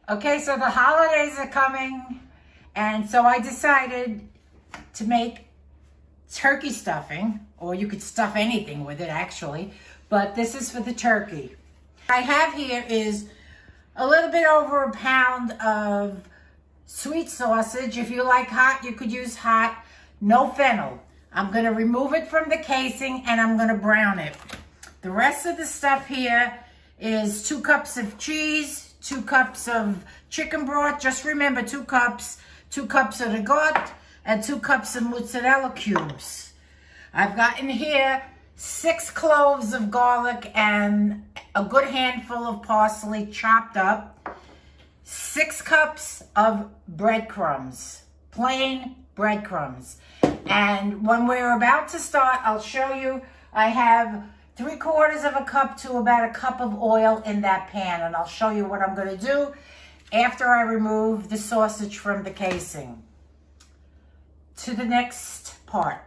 Okay, so the holidays are coming, and so I decided to make turkey stuffing, or you could stuff anything with it actually, but this is for the turkey. What I have here is a little bit over a pound of sweet sausage. If you like hot, you could use hot. No fennel. I'm going to remove it from the casing and I'm going to brown it. The rest of the stuff here is 2 cups of cheese, 2 cups of chicken broth. Just remember 2 cups, 2 cups of ricotta, and 2 cups of mozzarella cubes. I've got in here 6 cloves of garlic and a good handful of parsley chopped up. 6 cups of breadcrumbs, plain breadcrumbs. And when we're about to start, I'll show you, I have 3/4 of a cup to about a cup of oil in that pan. And I'll show you what I'm going to do after I remove the sausage from the casing. To the next part.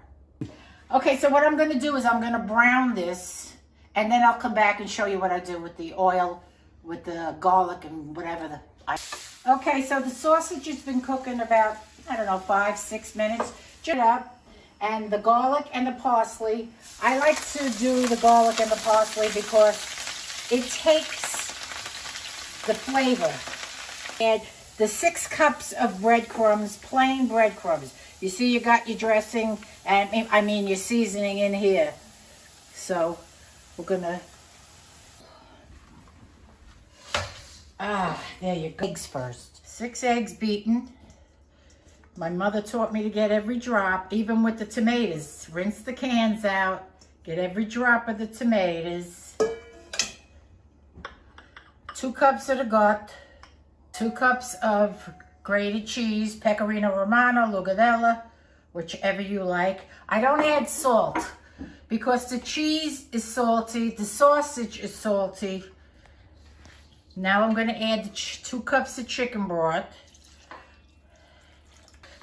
Okay, so what I'm going to do is I'm going to brown this, and then I'll come back and show you what I do with the oil, with the garlic and whatever. Okay, so the sausage has been cooking about, I don't know, 5-6 minutes. Just up. And the garlic and the parsley, I like to do the garlic and the parsley because it takes the flavor. And the 6 cups of breadcrumbs, plain breadcrumbs. You see you got your dressing, and I mean your seasoning in here. So we're gonna, there you go. Eggs first. 6 eggs beaten. My mother taught me to get every drop, even with the tomatoes. Rinse the cans out, get every drop of the tomatoes. 2 cups of the gut, 2 cups of grated cheese, pecorino romano, lugardella, whichever you like. I don't add salt because the cheese is salty, the sausage is salty. Now I'm going to add 2 cups of chicken broth.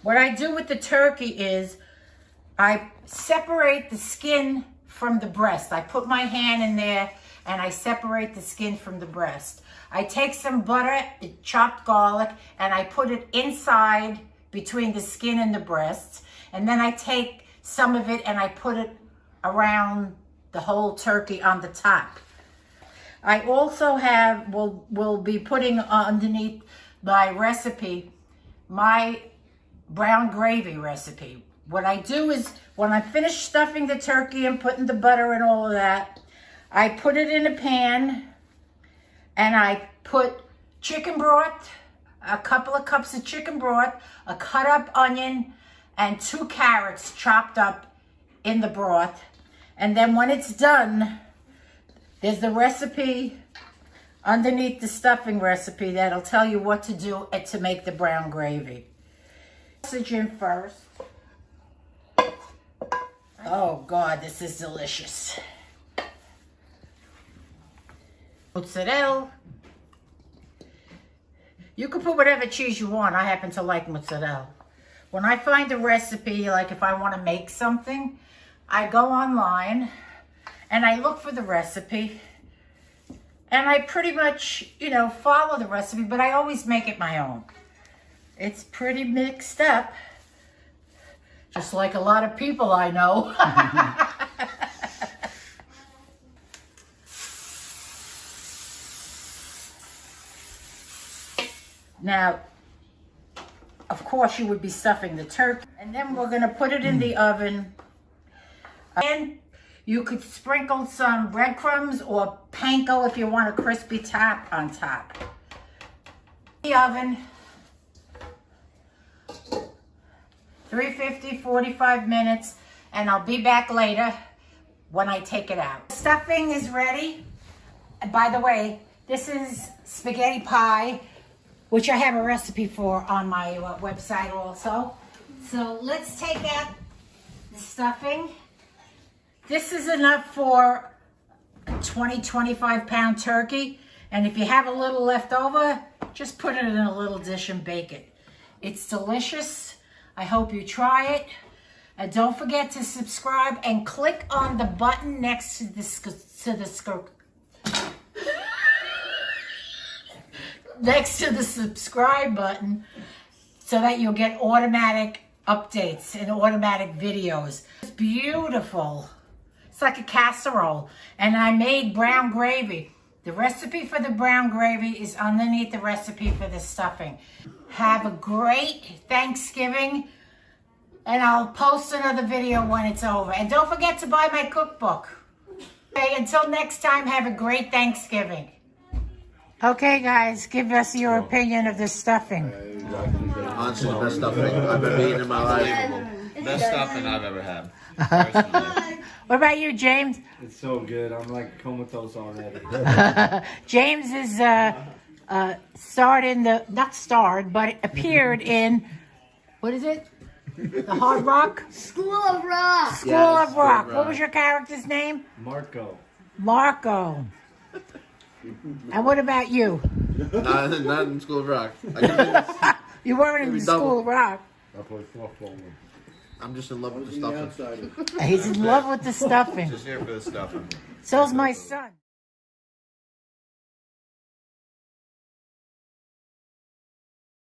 What I do with the turkey is I separate the skin from the breast. I put my hand in there and I separate the skin from the breast. I take some butter, chopped garlic, and I put it inside between the skin and the breast. And then I take some of it and I put it around the whole turkey on the top. I also will be putting underneath my recipe, my brown gravy recipe. What I do is when I finish stuffing the turkey and putting the butter and all of that, I put it in a pan and I put chicken broth, a couple of cups of chicken broth, a cut up onion, and 2 carrots chopped up in the broth. And then when it's done, there's the recipe underneath the stuffing recipe that'll tell you what to do to make the brown gravy. Sausage in first. Oh God, this is delicious. Mozzarella. You can put whatever cheese you want. I happen to like mozzarella. When I find a recipe, like if I want to make something, I go online and I look for the recipe and I pretty much, follow the recipe, but I always make it my own. It's pretty mixed up, just like a lot of people I know. Now, of course, you would be stuffing the turkey, and then we're going to put it in the oven. And you could sprinkle some breadcrumbs or panko if you want a crispy top on top. The oven. 350, 45 minutes, and I'll be back later when I take it out. Stuffing is ready. By the way, this is spaghetti pie, which I have a recipe for on my website also. So let's take out the stuffing. This is enough for a 20-25 pound turkey, and if you have a little left over, just put it in a little dish and bake it. It's delicious. I hope you try it. And don't forget to subscribe and click on the button next to the next to the subscribe button so that you'll get automatic updates and automatic videos. It's beautiful. It's like a casserole. And I made brown gravy. The recipe for the brown gravy is underneath the recipe for the stuffing. Have a great Thanksgiving. And I'll post another video when it's over. And don't forget to buy my cookbook. Okay, until next time, have a great Thanksgiving. Okay, guys, give us your opinion of the stuffing. Honestly, the best stuffing I've ever eaten in my life. Best stuffing I've ever had. Personally. What about you, James? It's so good. I'm like comatose already. James is starred in the, not starred, but appeared in, what is it? The Hard Rock? School of Rock. School of Rock. What was your character's name? Marco. Marco. And what about you? Not in School of Rock. You weren't in the School of Rock. I play softball. I'm just in love with the stuffing. He's in love with the stuffing. Just here for the stuffing. So's my son.